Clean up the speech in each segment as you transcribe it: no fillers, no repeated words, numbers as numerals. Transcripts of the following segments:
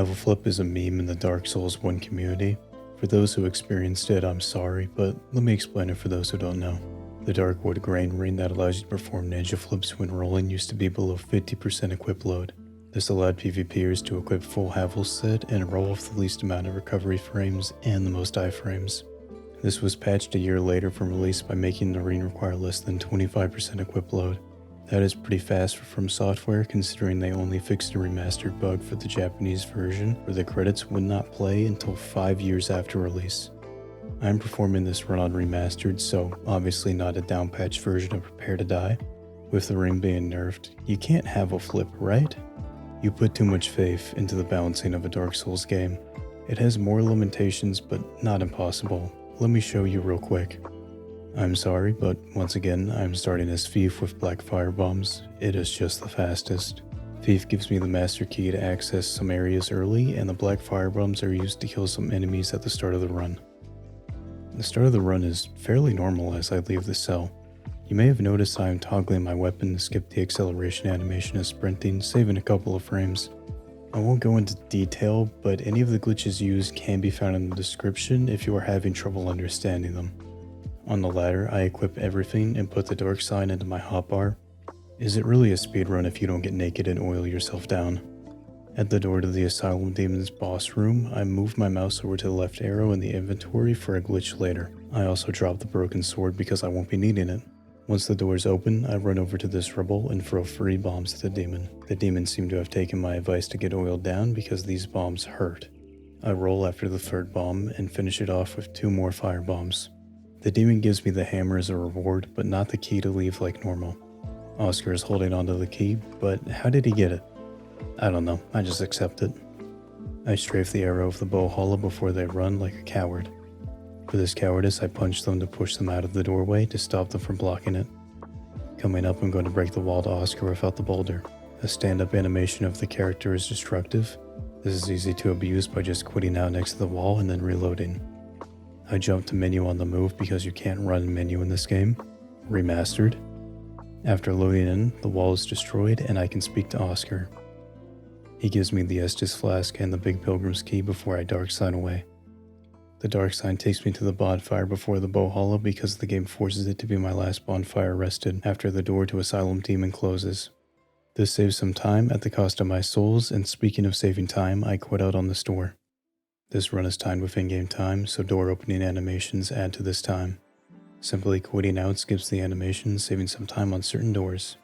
Flip is a meme in the Dark Souls 1 community. For those who experienced it, I'm sorry, but let me explain it for those who don't know. The Darkwood grain ring that allows you to perform ninja flips when rolling used to be below 50% equip load. This allowed PvPers to equip full Havel set and roll off the least amount of recovery frames and the most iframes. This was patched a year later from release by making the ring require less than 25% equip load. That is pretty fast for From Software, considering they only fixed a remastered bug for the Japanese version where the credits would not play until 5 years after release. I am performing this run on remastered, so obviously not a downpatched version of Prepare to Die. With the ring being nerfed, you can't have a flip, right? You put too much faith into the balancing of a Dark Souls game. It has more limitations, but not impossible. Let me show you real quick. I'm sorry, but once again, I'm starting as Thief with Black Fire Bombs. It is just the fastest. Thief gives me the master key to access some areas early, and the Black Fire Bombs are used to kill some enemies at the start of the run. The start of the run is fairly normal as I leave the cell. You may have noticed I am toggling my weapon to skip the acceleration animation of sprinting, saving a couple of frames. I won't go into detail, but any of the glitches used can be found in the description if you are having trouble understanding them. On the ladder, I equip everything and put the dark sign into my hotbar. Is it really a speedrun if you don't get naked and oil yourself down? At the door to the Asylum Demon's boss room, I move my mouse over to the left arrow in the inventory for a glitch later. I also drop the broken sword because I won't be needing it. Once the doors open, I run over to this rubble and throw 3 bombs at the demon. The demon seemed to have taken my advice to get oiled down because these bombs hurt. I roll after the 3rd bomb and finish it off with 2 more fire bombs. The demon gives me the hammer as a reward, but not the key to leave like normal. Oscar is holding onto the key, but how did he get it? I don't know, I just accept it. I strafe the arrow of the Bowhala before they run like a coward. For this cowardice, I punch them to push them out of the doorway to stop them from blocking it. Coming up, I'm going to break the wall to Oscar without the boulder. A stand-up animation of the character is destructive. This is easy to abuse by just quitting out next to the wall and then reloading. I jump to menu on the move because you can't run menu in this game. Remastered. After loading in, the wall is destroyed and I can speak to Oscar. He gives me the Estus flask and the Big Pilgrim's key before I dark sign away. The dark sign takes me to the bonfire before the Bowhala because the game forces it to be my last bonfire rested after the door to Asylum Demon closes. This saves some time at the cost of my souls, and speaking of saving time, I quit out on the store. This run is timed with in-game time, so door opening animations add to this time. Simply quitting out skips the animation, saving some time on certain doors.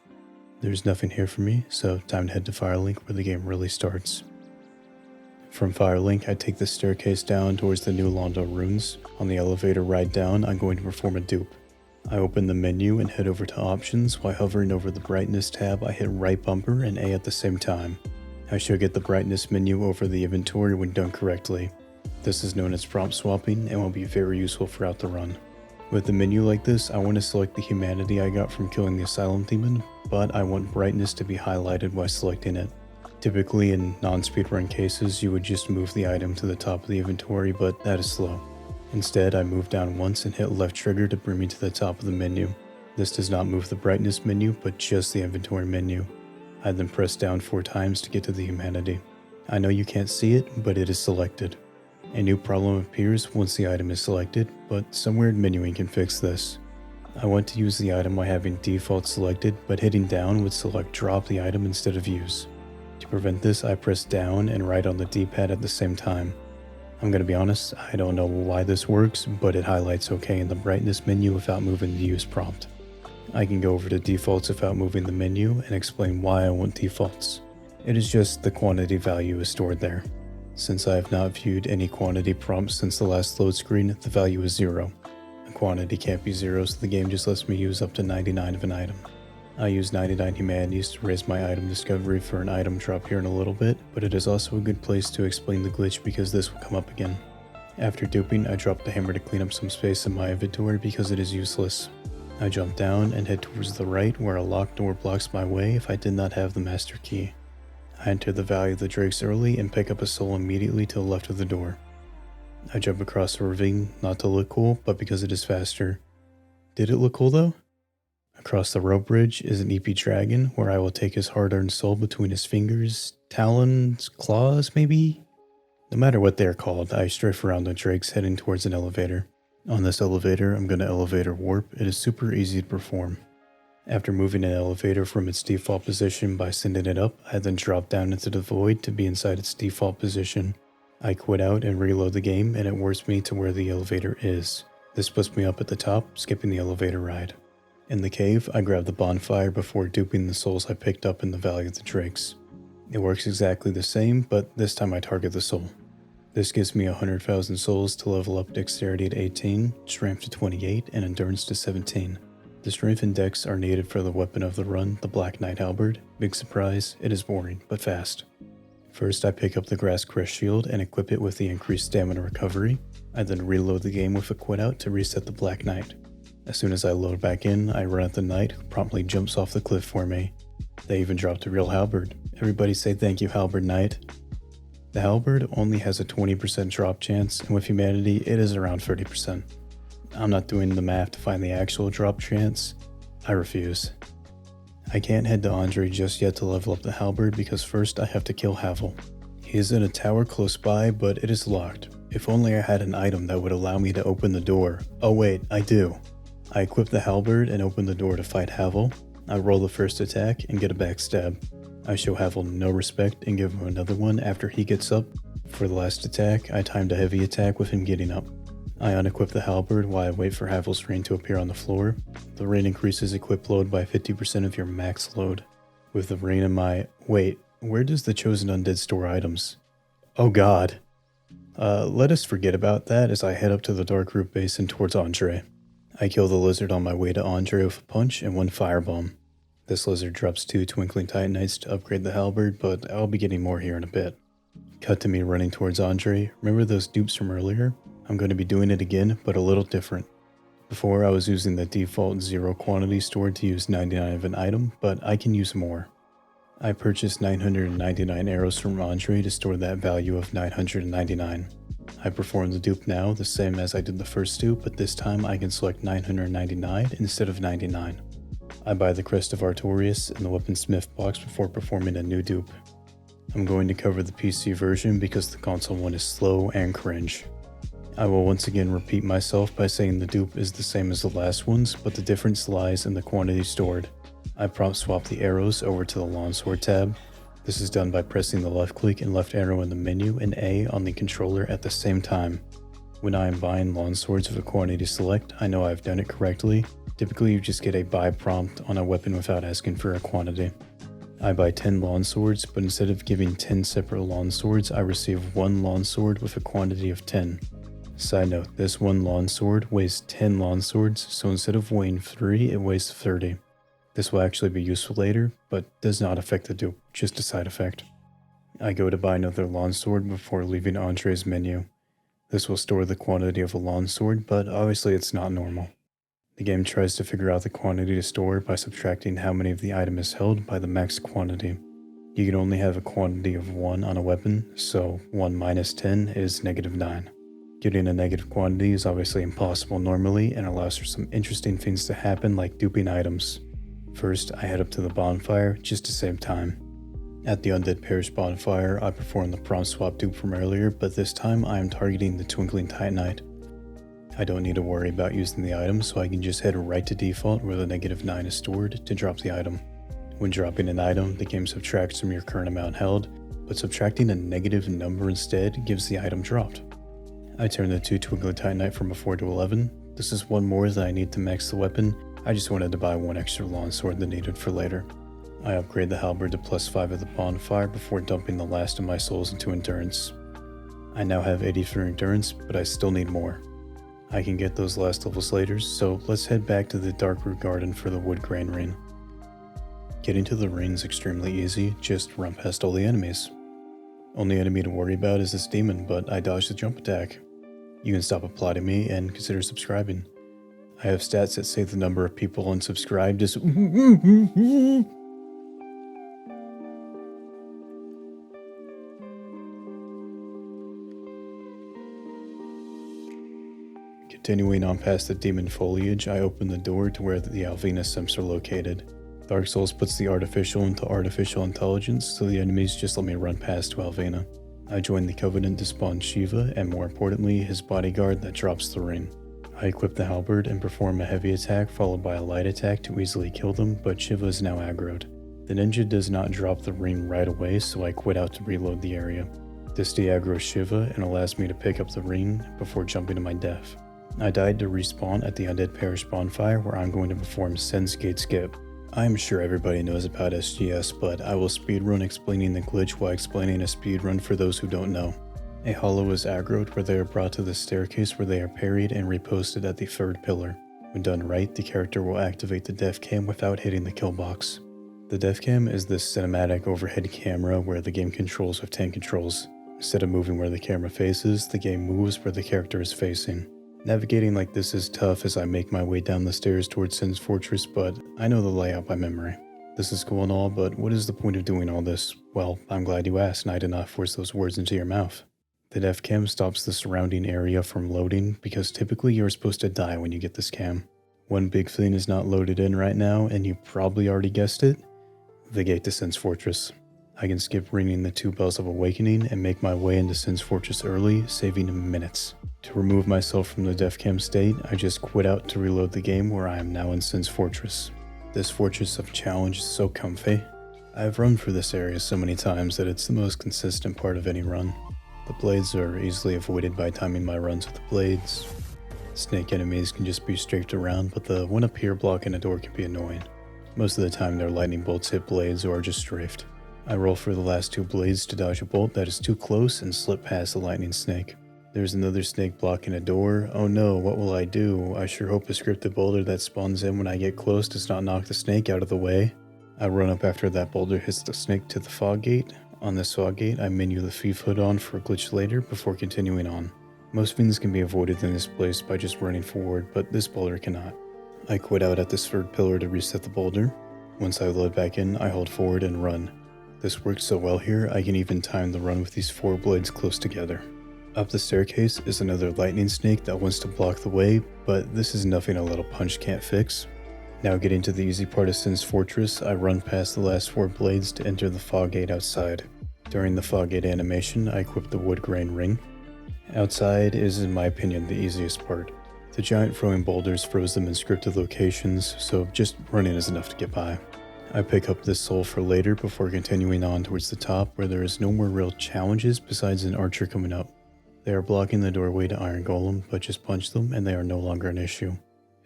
There's nothing here for me, so time to head to Firelink where the game really starts. From Firelink, I take the staircase down towards the New Londo ruins. On the elevator ride down, I'm going to perform a dupe. I open the menu and head over to options. While hovering over the brightness tab, I hit right bumper and A at the same time. I should get the brightness menu over the inventory when done correctly. This is known as prompt swapping and will be very useful throughout the run. With the menu like this, I want to select the humanity I got from killing the Asylum Demon, but I want brightness to be highlighted while selecting it. Typically in non-speedrun cases, you would just move the item to the top of the inventory, but that is slow. Instead, I move down once and hit left trigger to bring me to the top of the menu. This does not move the brightness menu, but just the inventory menu. I then press down 4 times to get to the humanity. I know you can't see it, but it is selected. A new problem appears once the item is selected, but some weird menuing can fix this. I want to use the item by having default selected, but hitting down would select drop the item instead of use. To prevent this, I press down and right on the D-pad at the same time. I'm gonna be honest, I don't know why this works, but it highlights OK in the brightness menu without moving the use prompt. I can go over to defaults without moving the menu and explain why I want defaults. It is just the quantity value is stored there. Since I have not viewed any quantity prompts since the last load screen, the value is 0. A quantity can't be 0, so the game just lets me use up to 99 of an item. I use 99 humanities to raise my item discovery for an item drop here in a little bit, but it is also a good place to explain the glitch because this will come up again. After duping, I drop the hammer to clean up some space in my inventory because it is useless. I jump down and head towards the right where a locked door blocks my way if I did not have the master key. I enter the Valley of the Drakes early and pick up a soul immediately to the left of the door. I jump across the ravine, not to look cool, but because it is faster. Did it look cool though? Across the rope bridge is an EP dragon, where I will take his hard-earned soul between his fingers, talons, claws, maybe? No matter what they are called, I strafe around the drakes heading towards an elevator. On this elevator, I'm going to elevator warp. It is super easy to perform. After moving an elevator from its default position by sending it up, I then drop down into the void to be inside its default position. I quit out and reload the game, and it warps me to where the elevator is. This puts me up at the top, skipping the elevator ride. In the cave, I grab the bonfire before duping the souls I picked up in the Valley of the Drakes. It works exactly the same, but this time I target the soul. This gives me 100,000 souls to level up Dexterity to 18, Strength to 28, and Endurance to 17. The Strength and Dex are needed for the weapon of the run, the Black Knight Halberd. Big surprise, it is boring, but fast. First, I pick up the Grass Crest Shield and equip it with the increased stamina recovery. I then reload the game with a quit out to reset the Black Knight. As soon as I load back in, I run at the knight, who promptly jumps off the cliff for me. They even dropped a real halberd. Everybody say thank you, Halberd Knight. The halberd only has a 20% drop chance, and with humanity, it is around 30%. I'm not doing the math to find the actual drop chance. I refuse. I can't head to Andre just yet to level up the halberd because first I have to kill Havel. He is in a tower close by, but it is locked. If only I had an item that would allow me to open the door. Oh wait, I do. I equip the halberd and open the door to fight Havel. I roll the first attack and get a backstab. I show Havel no respect and give him another one after he gets up. For the last attack, I timed a heavy attack with him getting up. I unequip the halberd while I wait for Havel's ring to appear on the floor. The ring increases equip load by 50% of your max load. With the ring in my... Wait, where does the Chosen Undead store items? Oh god. Let us forget about that as I head up to the Darkroot Basin towards Andre. I kill the lizard on my way to Andre with a punch and one firebomb. This lizard drops 2 Twinkling Titanites to upgrade the halberd, but I'll be getting more here in a bit. Cut to me running towards Andre. Remember those dupes from earlier? I'm going to be doing it again, but a little different. Before I was using the default 0 quantity stored to use 99 of an item, but I can use more. I purchased 999 arrows from Andre to store that value of 999. I perform the dupe now the same as I did the first dupe, but this time I can select 999 instead of 99. I buy the Crest of Artorias in the Weaponsmith box before performing a new dupe. I'm going to cover the PC version because the console one is slow and cringe. I will once again repeat myself by saying the dupe is the same as the last ones, but the difference lies in the quantity stored. I prompt swap the arrows over to the Longsword tab. This is done by pressing the left click and left arrow in the menu and A on the controller at the same time. When I am buying Longswords with a quantity select, I know I've done it correctly. Typically you just get a buy prompt on a weapon without asking for a quantity. I buy 10 Longswords, but instead of giving 10 separate Longswords, I receive 1 Longsword with a quantity of 10. Side note, this 1 Longsword weighs 10 Longswords, so instead of weighing 3, it weighs 30. This will actually be useful later, but does not affect the dupe, just a side effect. I go to buy another Longsword before leaving Andre's menu. This will store the quantity of a Longsword, but obviously it's not normal. The game tries to figure out the quantity to store by subtracting how many of the item is held by the max quantity. You can only have a quantity of 1 on a weapon, so 1 minus 10 is -9. Getting a negative quantity is obviously impossible normally and allows for some interesting things to happen like duping items. First, I head up to the bonfire just to save time. At the Undead Parish bonfire, I perform the prompt swap dupe from earlier, but this time I am targeting the Twinkling Titanite. I don't need to worry about using the item, so I can just head right to default where the -9 is stored to drop the item. When dropping an item, the game subtracts from your current amount held, but subtracting a negative number instead gives the item dropped. I turn the 2 Twinkling Titanite from a 4 to 11. This is 1 more that I need to max the weapon. I just wanted to buy 1 extra longsword than needed for later. I upgrade the halberd to +5 at the bonfire before dumping the last of my souls into endurance. I now have 83 endurance, but I still need more. I can get those last levels later, so let's head back to the Darkroot Garden for the Wood Grain Ring. Getting to the ring is extremely easy, just run past all the enemies. Only enemy to worry about is this demon, but I dodged the jump attack. You can stop applauding me and consider subscribing. I have stats that say the number of people unsubscribed is Continuing on past the demon foliage, I open the door to where the Alvina simps are located. Dark Souls puts the artificial into artificial intelligence, so the enemies just let me run past to Alvina. I join the Covenant to spawn Shiva, and more importantly, his bodyguard that drops the ring. I equip the halberd and perform a heavy attack followed by a light attack to easily kill them, but Shiva is now aggroed. The ninja does not drop the ring right away, so I quit out to reload the area. This de-aggroes Shiva and allows me to pick up the ring before jumping to my death. I died to respawn at the Undead Parish bonfire where I'm going to perform Sen's Gate Skip. I am sure everybody knows about SGS, but I will speedrun explaining the glitch while explaining a speedrun for those who don't know. A hollow is aggroed where they are brought to the staircase where they are parried and reposted at the third pillar. When done right, the character will activate the death cam without hitting the kill box. The death cam is this cinematic overhead camera where the game controls with 10 controls. Instead of moving where the camera faces, the game moves where the character is facing. Navigating like this is tough as I make my way down the stairs towards Sen's Fortress, but I know the layout by memory. This is cool and all, but what is the point of doing all this? Well, I'm glad you asked and I did not force those words into your mouth. The death cam stops the surrounding area from loading because typically you're supposed to die when you get this cam. One big thing is not loaded in right now, and you probably already guessed it, the gate to Sen's Fortress. I can skip ringing the 2 bells of awakening and make my way into Sen's Fortress early, saving minutes. To remove myself from the death cam state, I just quit out to reload the game where I am now in Sen's Fortress. This Fortress of Challenge is so comfy. I've run for this area so many times that it's the most consistent part of any run. The blades are easily avoided by timing my runs with the blades. Snake enemies can just be strafed around, but the one up here blocking a door can be annoying. Most of the time their lightning bolts hit blades or are just strafed. I roll for the last 2 blades to dodge a bolt that is too close and slip past the lightning snake. There's another snake blocking a door. Oh no, what will I do? I sure hope a scripted boulder that spawns in when I get close does not knock the snake out of the way. I run up after that boulder hits the snake to the fog gate. On this fog gate, I menu the thief hood on for a glitch later before continuing on. Most things can be avoided in this place by just running forward, but this boulder cannot. I quit out at this third pillar to reset the boulder. Once I load back in, I hold forward and run. This works so well here, I can even time the run with these 4 blades close together. Up the staircase is another lightning snake that wants to block the way, but this is nothing a little punch can't fix. Now getting to the easy part of Sen's Fortress, I run past the last 4 blades to enter the fog gate outside. During the fog gate animation, I equip the wood grain ring. Outside is, in my opinion, the easiest part. The giant throwing boulders froze them in scripted locations, so just running is enough to get by. I pick up this soul for later before continuing on towards the top where there is no more real challenges besides an archer coming up. They are blocking the doorway to Iron Golem, but just punch them and they are no longer an issue.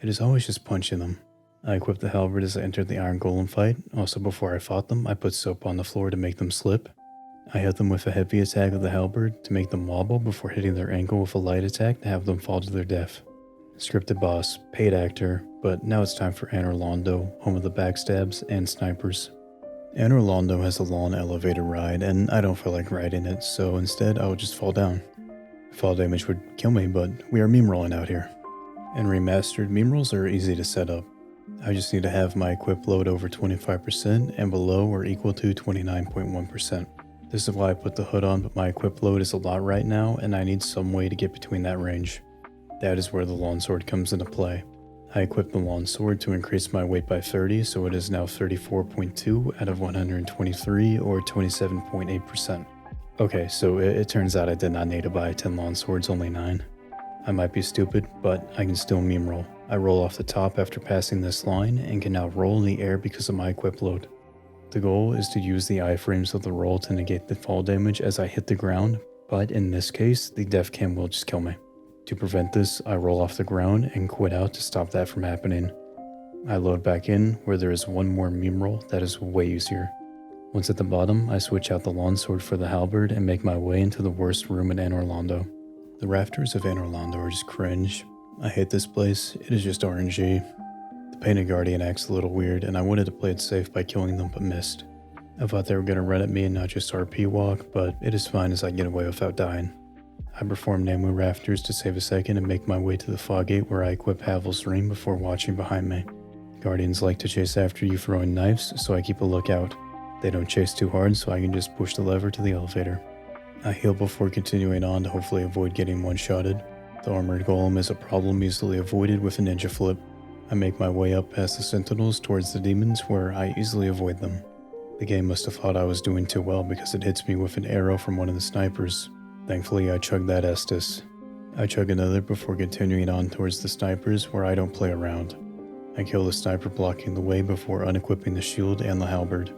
It is always just punching them. I equipped the halberd as I entered the Iron Golem fight. Also before I fought them, I put soap on the floor to make them slip. I hit them with a heavy attack of the halberd to make them wobble before hitting their ankle with a light attack to have them fall to their death. Scripted boss, paid actor, but now it's time for Anor Londo, home of the backstabs and snipers. Anor Londo has a long elevator ride and I don't feel like riding it, so instead I will just fall down. Fall damage would kill me, but we are meme rolling out here. In remastered, meme rolls are easy to set up. I just need to have my equip load over 25% and below or equal to 29.1%. This is why I put the hood on, but my equip load is a lot right now and I need some way to get between that range. That is where the longsword comes into play. I equipped the longsword to increase my weight by 30, so it is now 34.2 out of 123 or 27.8%. Okay, so it turns out I did not need to buy 10 longswords, only 9. I might be stupid, but I can still meme roll. I roll off the top after passing this line and can now roll in the air because of my equip load. The goal is to use the iframes of the roll to negate the fall damage as I hit the ground, but in this case, the death cam will just kill me. To prevent this, I roll off the ground and quit out to stop that from happening. I load back in where there is one more meme roll that is way easier. Once at the bottom, I switch out the longsword for the halberd and make my way into the worst room in Anor Londo. The rafters of Anor Londo are just cringe. I hate this place, it is just RNG. The painted guardian acts a little weird and I wanted to play it safe by killing them but missed. I thought they were going to run at me and not just RP walk, but it is fine as I get away without dying. I perform Namu Rafters to save a second and make my way to the fog gate where I equip Havel's ring before watching behind me. Guardians like to chase after you throwing knives, so I keep a lookout. They don't chase too hard, so I can just push the lever to the elevator. I heal before continuing on to hopefully avoid getting one-shotted. The armored golem is a problem easily avoided with a ninja flip. I make my way up past the sentinels towards the demons where I easily avoid them. The game must have thought I was doing too well because it hits me with an arrow from one of the snipers. Thankfully, I chug that Estus. I chug another before continuing on towards the snipers where I don't play around. I kill the sniper blocking the way before unequipping the shield and the halberd.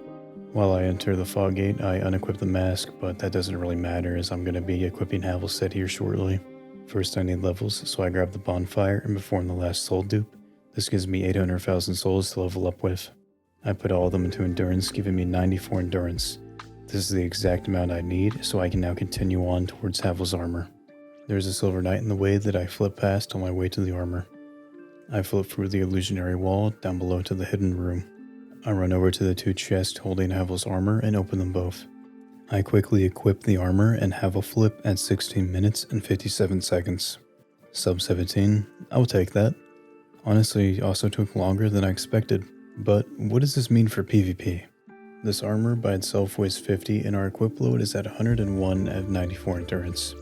While I enter the fog gate, I unequip the mask, but that doesn't really matter as I'm going to be equipping Havelset here shortly. First I need levels, so I grab the bonfire and perform the last soul dupe. This gives me 800,000 souls to level up with. I put all of them into endurance, giving me 94 endurance. This is the exact amount I need, so I can now continue on towards Havel's armor. There's a silver knight in the way that I flip past on my way to the armor. I flip through the illusionary wall down below to the hidden room. I run over to the two chests holding Havel's armor and open them both. I quickly equip the armor and Havel flip at 16 minutes and 57 seconds. Sub 17, I will take that. Honestly, also took longer than I expected, but what does this mean for PvP? This armor by itself weighs 50 and our equip load is at 101 at 94 endurance.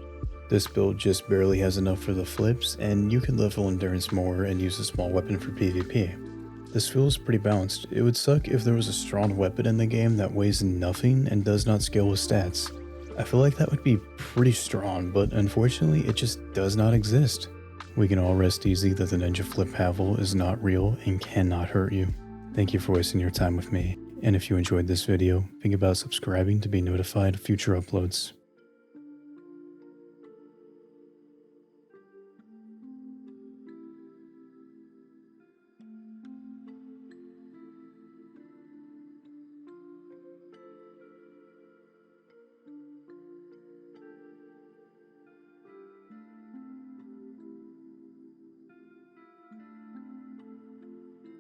This build just barely has enough for the flips, and you can level endurance more and use a small weapon for PvP. This feels pretty balanced. It would suck if there was a strong weapon in the game that weighs nothing and does not scale with stats. I feel like that would be pretty strong, but unfortunately it just does not exist. We can all rest easy that the Ninja Flip Havel is not real and cannot hurt you. Thank you for wasting your time with me, and if you enjoyed this video, think about subscribing to be notified of future uploads.